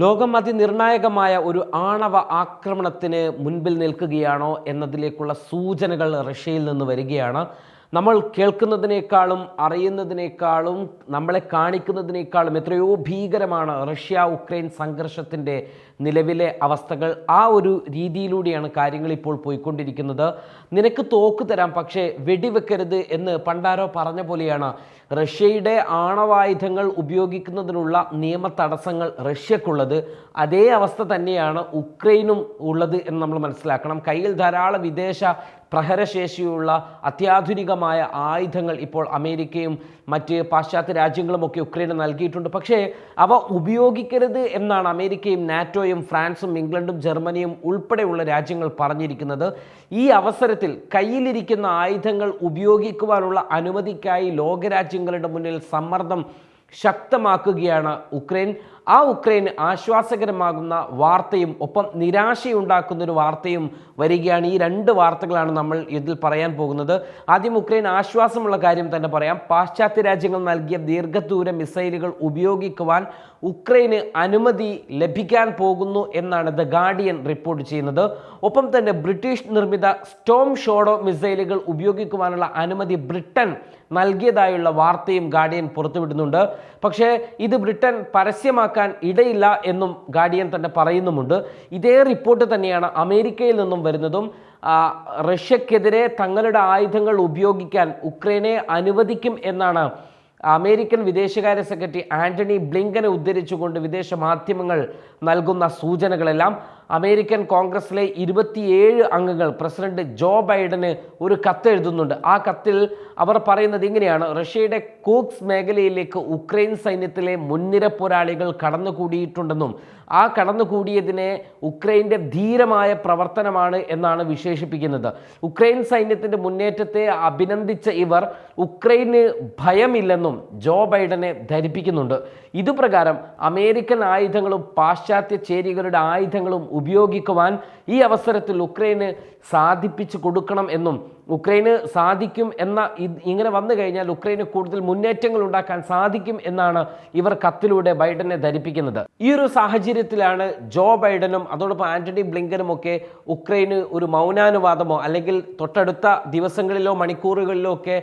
ലോകം അതിനിർണായകമായ ഒരു ആണവ ആക്രമണത്തിന് മുൻപിൽ നിൽക്കുകയാണോ എന്നതിലേക്കുള്ള സൂചനകൾ റഷ്യയിൽ നിന്ന് വരികയാണ്. നമ്മൾ കേൾക്കുന്നതിനേക്കാളും അറിയുന്നതിനേക്കാളും നമ്മളെ കാണിക്കുന്നതിനേക്കാളും എത്രയോ ഭീകരമാണ് റഷ്യ ഉക്രൈൻ സംഘർഷത്തിൻ്റെ നിലവിലെ അവസ്ഥകൾ. ആ ഒരു രീതിയിലൂടെയാണ് കാര്യങ്ങൾ ഇപ്പോൾ പോയിക്കൊണ്ടിരിക്കുന്നത്. നിനക്ക് തോക്ക് തരാം, പക്ഷേ വെടിവെക്കരുത് എന്ന് പണ്ടാരോ പറഞ്ഞ പോലെയാണ് റഷ്യയുടെ ആണവായുധങ്ങൾ ഉപയോഗിക്കുന്നതിനുള്ള നിയമ തടസ്സങ്ങൾ റഷ്യക്കുള്ളത്. അതേ അവസ്ഥ തന്നെയാണ് ഉക്രൈനും ഉള്ളത് എന്ന് നമ്മൾ മനസ്സിലാക്കണം. കയ്യിൽ ധാരാളം വിദേശ പ്രഹരശേഷിയുള്ള അത്യാധുനികമായ ആയുധങ്ങൾ ഇപ്പോൾ അമേരിക്കയും മറ്റ് പാശ്ചാത്യ രാജ്യങ്ങളുമൊക്കെ ഉക്രൈന് നൽകിയിട്ടുണ്ട്. പക്ഷേ അവ ഉപയോഗിക്കരുത് എന്നാണ് അമേരിക്കയും നാറ്റോയും ഫ്രാൻസും ഇംഗ്ലണ്ടും ജർമ്മനിയും ഉൾപ്പെടെയുള്ള രാജ്യങ്ങൾ പറഞ്ഞിരിക്കുന്നത്. ഈ അവസരത്തിൽ കയ്യിലിരിക്കുന്ന ആയുധങ്ങൾ ഉപയോഗിക്കുവാനുള്ള അനുമതിക്കായി ലോകരാജ്യങ്ങളുടെ മുന്നിൽ സമ്മർദ്ദം ശക്തമാക്കുകയാണ് ഉക്രൈൻ. ആ ഉക്രൈന് ആശ്വാസകരമാകുന്ന വാർത്തയും ഒപ്പം നിരാശയുണ്ടാക്കുന്നൊരു വാർത്തയും വരികയാണ്. ഈ രണ്ട് വാർത്തകളാണ് നമ്മൾ ഇതിൽ പറയാൻ പോകുന്നത്. ആദ്യം ഉക്രൈൻ ആശ്വാസമുള്ള കാര്യം തന്നെ പറയാം. പാശ്ചാത്യ രാജ്യങ്ങൾ നൽകിയ ദീർഘദൂര മിസൈലുകൾ ഉപയോഗിക്കുവാൻ ഉക്രൈന് അനുമതി ലഭിക്കാൻ പോകുന്നു എന്നാണ് ദ ഗാർഡിയൻ റിപ്പോർട്ട് ചെയ്യുന്നത്. ഒപ്പം തന്നെ ബ്രിട്ടീഷ് നിർമ്മിത സ്റ്റോം ഷോഡോ മിസൈലുകൾ ഉപയോഗിക്കുവാനുള്ള അനുമതി ബ്രിട്ടൻ നൽകിയതായുള്ള വാർത്തയും ഗാർഡിയൻ പുറത്തുവിടുന്നുണ്ട്. പക്ഷേ ഇത് ബ്രിട്ടൻ പരസ്യമാക്കാൻ ഇടയില്ല എന്നും ഗാർഡിയൻ തന്നെ പറയുന്നുമുണ്ട്. ഇതേ റിപ്പോർട്ട് തന്നെയാണ് അമേരിക്കയിൽ നിന്നും വരുന്നതും. റഷ്യക്കെതിരെ തങ്ങളുടെ ആയുധങ്ങൾ ഉപയോഗിക്കാൻ ഉക്രൈനെ അനുവദിക്കും എന്നാണ് അമേരിക്കൻ വിദേശകാര്യ സെക്രട്ടറി ആന്റണി ബ്ലിങ്കനെ ഉദ്ധരിച്ചുകൊണ്ട് വിദേശ മാധ്യമങ്ങൾ നൽകുന്ന സൂചനകളെല്ലാം. അമേരിക്കൻ കോൺഗ്രസിലെ 27 അംഗങ്ങൾ പ്രസിഡന്റ് ജോ ബൈഡന് ഒരു കത്ത് എഴുതുന്നുണ്ട്. ആ കത്തിൽ അവർ പറയുന്നത് ഇങ്ങനെയാണ്: റഷ്യയുടെ കൂക്സ് മേഖലയിലേക്ക് ഉക്രൈൻ സൈന്യത്തിലെ മുൻനിര പോരാളികൾ കടന്നുകൂടിയിട്ടുണ്ടെന്നും ആ കടന്നുകൂടിയതിനെ ഉക്രൈൻ്റെ ധീരമായ പ്രവർത്തനമാണ് എന്നാണ് വിശേഷിപ്പിക്കുന്നത്. ഉക്രൈൻ സൈന്യത്തിൻ്റെ മുന്നേറ്റത്തെ അഭിനന്ദിച്ച ഇവർ ഉക്രൈന് ഭയമില്ലെന്നും ജോ ബൈഡനെ ധരിപ്പിക്കുന്നുണ്ട്. ഇതുപ്രകാരം അമേരിക്കൻ ആയുധങ്ങളും പാശ്ചാത്യ ചേരികളുടെ ആയുധങ്ങളും ഉപയോഗിക്കുവാൻ ഈ അവസരത്തിൽ ഉക്രൈന് സാധിപ്പിച്ചു കൊടുക്കണം എന്നും ഉക്രൈന് സാധിക്കും എന്ന ഇങ്ങനെ വന്നു കഴിഞ്ഞാൽ ഉക്രൈന് കൂടുതൽ മുന്നേറ്റങ്ങൾ ഉണ്ടാക്കാൻ സാധിക്കും എന്നാണ് ഇവർ കത്തിലൂടെ ബൈഡനെ ധരിപ്പിക്കുന്നത്. ഈ ഒരു സാഹചര്യത്തിലാണ് ജോ ബൈഡനും അതോടൊപ്പം ആന്റണി ബ്ലിങ്കനും ഒക്കെ ഉക്രൈന് ഒരു മൗനാനുവാദമോ അല്ലെങ്കിൽ തൊട്ടടുത്ത ദിവസങ്ങളിലോ മണിക്കൂറുകളിലോ ഒക്കെ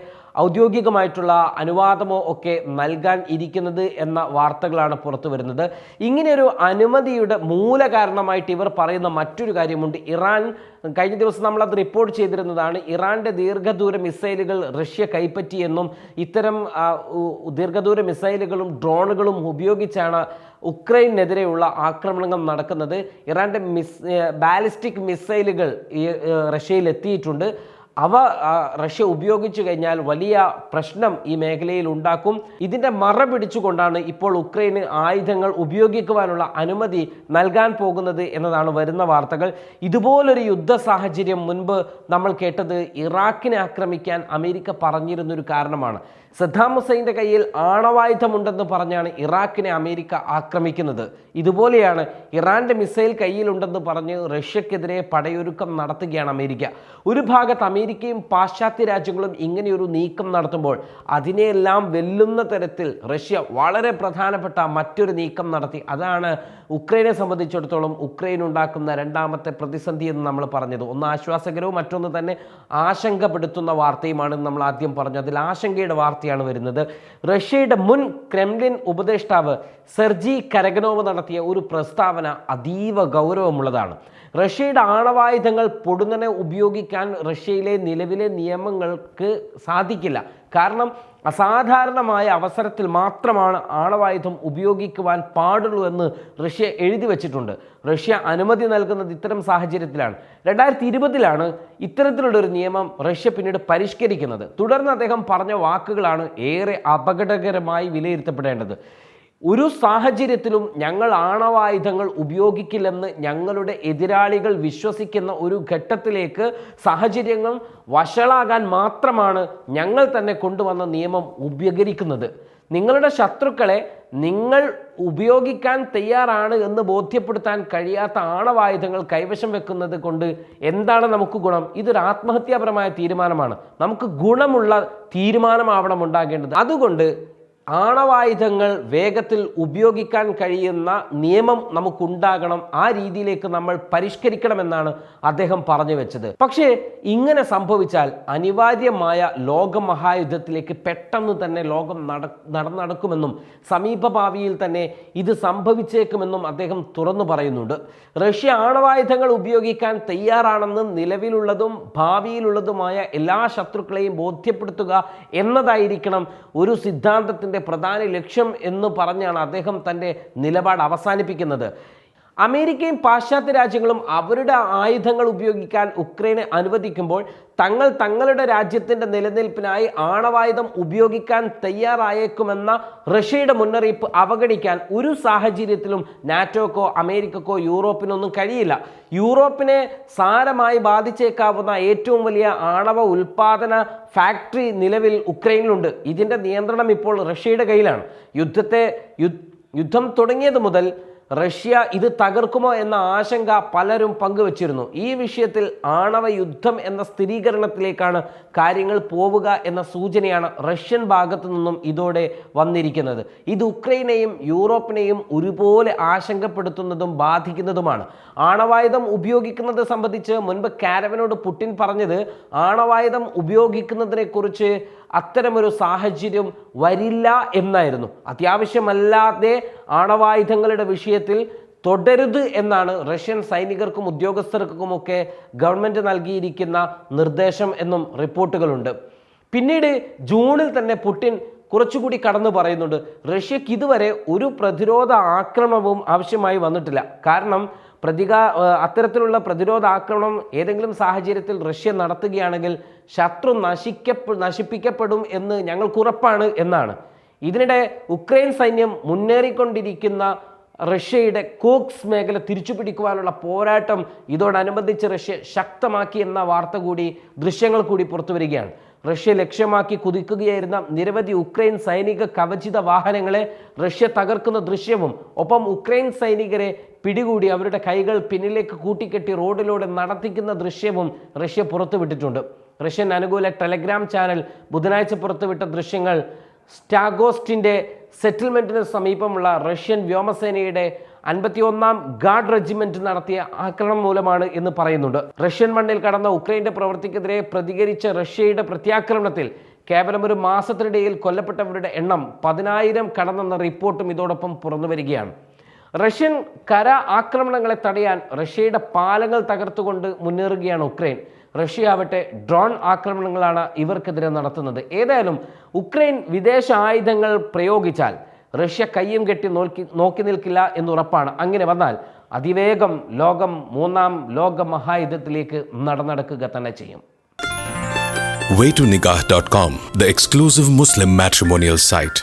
ഔദ്യോഗികമായിട്ടുള്ള അനുവാദമോ ഒക്കെ നൽകാൻ ഇരിക്കുന്നത് എന്ന വാർത്തകളാണ് പുറത്തു വരുന്നത്. ഇങ്ങനെയൊരു അനുമതിയുടെ മൂല കാരണമായിട്ട് ഇവർ പറയുന്ന മറ്റൊരു കാര്യമുണ്ട്. ഇറാൻ കഴിഞ്ഞ ദിവസം നമ്മളത് റിപ്പോർട്ട് ചെയ്തിരുന്നതാണ്. ഇറാന്റെ ദീർഘദൂര മിസൈലുകൾ റഷ്യ കൈപ്പറ്റിയെന്നും ഇത്തരം ദീർഘദൂര മിസൈലുകളും ഡ്രോണുകളും ഉപയോഗിച്ചാണ് ഉക്രൈനെതിരെയുള്ള ആക്രമണങ്ങൾ നടക്കുന്നത്. ഇറാന്റെ ബാലിസ്റ്റിക് മിസൈലുകൾ റഷ്യയിൽ എത്തിയിട്ടുണ്ട്. അവ റഷ്യ ഉപയോഗിച്ചു കഴിഞ്ഞാൽ വലിയ പ്രശ്നം ഈ മേഖലയിൽ ഉണ്ടാക്കും. ഇതിൻ്റെ മറ പിടിച്ചുകൊണ്ടാണ് ഇപ്പോൾ ഉക്രൈന് ആയുധങ്ങൾ ഉപയോഗിക്കുവാനുള്ള അനുമതി നൽകാൻ പോകുന്നത് എന്നതാണ് വരുന്ന വാർത്തകൾ. ഇതുപോലൊരു യുദ്ധ സാഹചര്യം മുൻപ് നമ്മൾ കേട്ടത് ഇറാഖിനെ ആക്രമിക്കാൻ അമേരിക്ക പറഞ്ഞിരുന്നൊരു കാരണമാണ്. സദ്ദാം ഹുസൈൻ്റെ കയ്യിൽ ആണവായുധമുണ്ടെന്ന് പറഞ്ഞാണ് ഇറാഖിനെ അമേരിക്ക ആക്രമിക്കുന്നത്. ഇതുപോലെയാണ് ഇറാൻ്റെ മിസൈൽ കയ്യിലുണ്ടെന്ന് പറഞ്ഞ് റഷ്യക്കെതിരെ പടയൊരുക്കം നടത്തുകയാണ് അമേരിക്ക. ഒരു ഭാഗത്ത് അമേരിക്കയും പാശ്ചാത്യ രാജ്യങ്ങളും ഇങ്ങനെയൊരു നീക്കം നടത്തുമ്പോൾ അതിനെയെല്ലാം വെല്ലുന്ന തരത്തിൽ റഷ്യ വളരെ പ്രധാനപ്പെട്ട മറ്റൊരു നീക്കം നടത്തി. അതാണ് ഉക്രൈനെ സംബന്ധിച്ചിടത്തോളം ഉക്രൈൻ ഉണ്ടാക്കുന്ന രണ്ടാമത്തെ പ്രതിസന്ധി എന്ന് നമ്മൾ പറഞ്ഞത്. ഒന്ന് ആശ്വാസകരവും മറ്റൊന്ന് തന്നെ ആശങ്കപ്പെടുത്തുന്ന വാർത്തയുമാണ് നമ്മൾ ആദ്യം പറഞ്ഞത്. അതിൽ ആശങ്കയുടെ വാർത്തയാണ് വരുന്നത്. റഷ്യയുടെ മുൻ ക്രെംലിൻ ഉപദേഷ്ടാവ് സെർജി കരഗനോവ് നടത്തിയ ഒരു പ്രസ്താവന അതീവ ഗൗരവമുള്ളതാണ്. റഷ്യയുടെ ആണവായുധങ്ങൾ പൊടുന്നനെ ഉപയോഗിക്കാൻ റഷ്യയിലെ നിലവിലെ നിയമങ്ങൾക്ക് സാധിക്കില്ല. കാരണം അസാധാരണമായ അവസരത്തിൽ മാത്രമാണ് ആണവായുധം ഉപയോഗിക്കുവാൻ പാടുള്ളൂ എന്ന് റഷ്യ എഴുതി വച്ചിട്ടുണ്ട്. റഷ്യ അനുമതി നൽകുന്നത് ഇത്തരം സാഹചര്യത്തിലാണ്. 2020 ഇത്തരത്തിലുള്ളൊരു നിയമം റഷ്യ പിന്നീട് പരിഷ്കരിക്കുന്നത്. തുടർന്ന് അദ്ദേഹം പറഞ്ഞ വാക്കുകളാണ് ഏറെ അപകടകരമായി വിലയിരുത്തപ്പെടേണ്ടത്. ഒരു സാഹചര്യത്തിലും ഞങ്ങൾ ആണവായുധങ്ങൾ ഉപയോഗിക്കില്ലെന്ന് ഞങ്ങളുടെ എതിരാളികൾ വിശ്വസിക്കുന്ന ഒരു ഘട്ടത്തിലേക്ക് സാഹചര്യങ്ങൾ വഷളാകാൻ മാത്രമാണ് ഞങ്ങൾ തന്നെ കൊണ്ടുവന്ന നിയമം ഉപകരിക്കുന്നത്. നിങ്ങളുടെ ശത്രുക്കളെ നിങ്ങൾ ഉപയോഗിക്കാൻ തയ്യാറാണ് എന്ന് ബോധ്യപ്പെടുത്താൻ കഴിയാത്ത ആണവായുധങ്ങൾ കൈവശം വെക്കുന്നത് കൊണ്ട് എന്താണ് നമുക്ക് ഗുണം? ഇതൊരു ആത്മഹത്യാപരമായ തീരുമാനമാണ്. നമുക്ക് ഗുണമുള്ള തീരുമാനമാവണം ഉണ്ടാകേണ്ടത്. അതുകൊണ്ട് ആണവായുധങ്ങൾ വേഗത്തിൽ ഉപയോഗിക്കാൻ കഴിയുന്ന നിയമം നമുക്കുണ്ടാകണം, ആ രീതിയിലേക്ക് നമ്മൾ പരിഷ്കരിക്കണമെന്നാണ് അദ്ദേഹം പറഞ്ഞു വെച്ചത്. പക്ഷേ ഇങ്ങനെ സംഭവിച്ചാൽ അനിവാര്യമായ ലോകമഹായുദ്ധത്തിലേക്ക് പെട്ടെന്ന് തന്നെ ലോകം നടക്കുമെന്നും സമീപഭാവിയിൽ തന്നെ ഇത് സംഭവിച്ചേക്കുമെന്നും അദ്ദേഹം തുറന്നു പറയുന്നുണ്ട്. റഷ്യ ആണവായുധങ്ങൾ ഉപയോഗിക്കാൻ തയ്യാറാണെന്ന് നിലവിലുള്ളതും ഭാവിയിലുള്ളതുമായ എല്ലാ ശത്രുക്കളെയും ബോധ്യപ്പെടുത്തുക എന്നതായിരിക്കണം ഒരു സിദ്ധാന്തത്തിൻ്റെ പ്രധാന ലക്ഷ്യം എന്ന് പറഞ്ഞാണ് അദ്ദേഹം തൻ്റെ നിലപാട് അവസാനിപ്പിക്കുന്നത്. അമേരിക്കയും പാശ്ചാത്യ രാജ്യങ്ങളും അവരുടെ ആയുധങ്ങൾ ഉപയോഗിക്കാൻ ഉക്രൈനെ അനുവദിക്കുമ്പോൾ തങ്ങളുടെ രാജ്യത്തിൻ്റെ നിലനിൽപ്പിനായി ആണവായുധം ഉപയോഗിക്കാൻ തയ്യാറായേക്കുമെന്ന റഷ്യയുടെ മുന്നറിയിപ്പ് അവഗണിക്കാൻ ഒരു സാഹചര്യത്തിലും നാറ്റോക്കോ അമേരിക്കക്കോ യൂറോപ്പിനൊന്നും കഴിയില്ല. യൂറോപ്പിനെ സാരമായി ബാധിച്ചേക്കാവുന്ന ഏറ്റവും വലിയ ആണവ ഉൽപാദന ഫാക്ടറി നിലവിൽ ഉക്രൈനിലുണ്ട്. ഇതിൻ്റെ നിയന്ത്രണം ഇപ്പോൾ റഷ്യയുടെ കയ്യിലാണ്. യുദ്ധം തുടങ്ങിയത് മുതൽ റഷ്യ ഇത് തകർക്കുമോ എന്ന ആശങ്ക പലരും പങ്കുവച്ചിരുന്നു. ഈ വിഷയത്തിൽ ആണവ യുദ്ധം എന്ന സ്ഥിരീകരണത്തിലേക്കാണ് കാര്യങ്ങൾ പോവുക എന്ന സൂചനയാണ് റഷ്യൻ ഭാഗത്തു നിന്നും ഇതോടെ വന്നിരിക്കുന്നത്. ഇത് ഉക്രൈനെയും യൂറോപ്പിനെയും ഒരുപോലെ ആശങ്കപ്പെടുത്തുന്നതും ബാധിക്കുന്നതുമാണ്. ആണവായുധം ഉപയോഗിക്കുന്നത് സംബന്ധിച്ച് മുൻപ് കാരവനോട് പുടിൻ പറഞ്ഞത് ആണവായുധം ഉപയോഗിക്കുന്നതിനെക്കുറിച്ച് അത്തരമൊരു സാഹചര്യം വരില്ല എന്നായിരുന്നു. അത്യാവശ്യമല്ലാതെ ആണവായുധങ്ങളുടെ വിഷയത്തിൽ തുടരുത് എന്നാണ് റഷ്യൻ സൈനികർക്കും ഉദ്യോഗസ്ഥർക്കുമൊക്കെ ഗവൺമെൻറ് നൽകിയിരിക്കുന്ന നിർദ്ദേശം എന്നും റിപ്പോർട്ടുകളുണ്ട്. പിന്നീട് ജൂണിൽ തന്നെ പുടിൻ കുറച്ചുകൂടി കടന്നു പറയുന്നുണ്ട്, റഷ്യക്ക് ഇതുവരെ ഒരു പ്രതിരോധ ആക്രമണവും ആവശ്യമായി വന്നിട്ടില്ല. കാരണം അത്തരത്തിലുള്ള പ്രതിരോധ ആക്രമണം ഏതെങ്കിലും സാഹചര്യത്തിൽ റഷ്യ നടത്തുകയാണെങ്കിൽ ശത്രു നശിപ്പിക്കപ്പെടും എന്ന് ഞങ്ങൾക്ക് ഉറപ്പാണ് എന്നാണ്. ഇതിനിടെ ഉക്രൈൻ സൈന്യം മുന്നേറിക്കൊണ്ടിരിക്കുന്ന റഷ്യയുടെ കോക്സ് മേഖല തിരിച്ചുപിടിക്കുവാനുള്ള പോരാട്ടം ഇതോടനുബന്ധിച്ച് റഷ്യ ശക്തമാക്കി എന്ന വാർത്ത കൂടി, ദൃശ്യങ്ങൾ കൂടി പുറത്തു വരികയാണ്. റഷ്യ ലക്ഷ്യമാക്കി കുതിക്കുകയായിരുന്ന നിരവധി ഉക്രൈൻ സൈനിക കവചിത വാഹനങ്ങളെ റഷ്യ തകർക്കുന്ന ദൃശ്യവും ഒപ്പം ഉക്രൈൻ സൈനികരെ പിടികൂടി അവരുടെ കൈകൾ പിന്നിലേക്ക് കൂട്ടിക്കെട്ടി റോഡിലൂടെ നടത്തിക്കുന്ന ദൃശ്യവും റഷ്യ പുറത്തുവിട്ടിട്ടുണ്ട്. റഷ്യൻ അനുകൂല ടെലഗ്രാം ചാനൽ ബുധനാഴ്ച പുറത്തുവിട്ട ദൃശ്യങ്ങൾ സ്റ്റാഗോസ്റ്റിൻ്റെ സെറ്റിൽമെൻറ്റിന് സമീപമുള്ള റഷ്യൻ വ്യോമസേനയുടെ 51ാം ഗാർഡ് റെജിമെന്റ് നടത്തിയ ആക്രമണം മൂലമാണ് എന്ന് പറയുന്നുണ്ട്. റഷ്യൻ മണ്ണിൽ കടന്ന ഉക്രൈൻ്റെ പ്രവൃത്തിക്കെതിരെ പ്രതികരിച്ച റഷ്യയുടെ പ്രത്യാക്രമണത്തിൽ കേവലം ഒരു മാസത്തിനിടയിൽ കൊല്ലപ്പെട്ടവരുടെ എണ്ണം 10,000 കടന്നെന്ന റിപ്പോർട്ടും ഇതോടൊപ്പം പുറത്തു വരികയാണ്. റഷ്യൻ കര ആക്രമണങ്ങളെ തടയാൻ റഷ്യയുടെ പാലങ്ങൾ തകർത്തുകൊണ്ട് മുന്നേറുകയാണ് ഉക്രൈൻ. റഷ്യ ആവട്ടെ ഡ്രോൺ ആക്രമണങ്ങളാണ് ഇവർക്കെതിരെ നടത്തുന്നത്. ഏതായാലും ഉക്രൈൻ വിദേശ ആയുധങ്ങൾ പ്രയോഗിച്ചാൽ റഷ്യ കയ്യും കെട്ടി നോക്കി നിൽക്കില്ല എന്നുറപ്പാണ്. അങ്ങനെ വന്നാൽ അതിവേഗം ലോകം 3ാം ലോക മഹായുദ്ധത്തിലേക്ക് നടക്കുക തന്നെ ചെയ്യും. Waytonikah.com, the exclusive Muslim matrimonial site.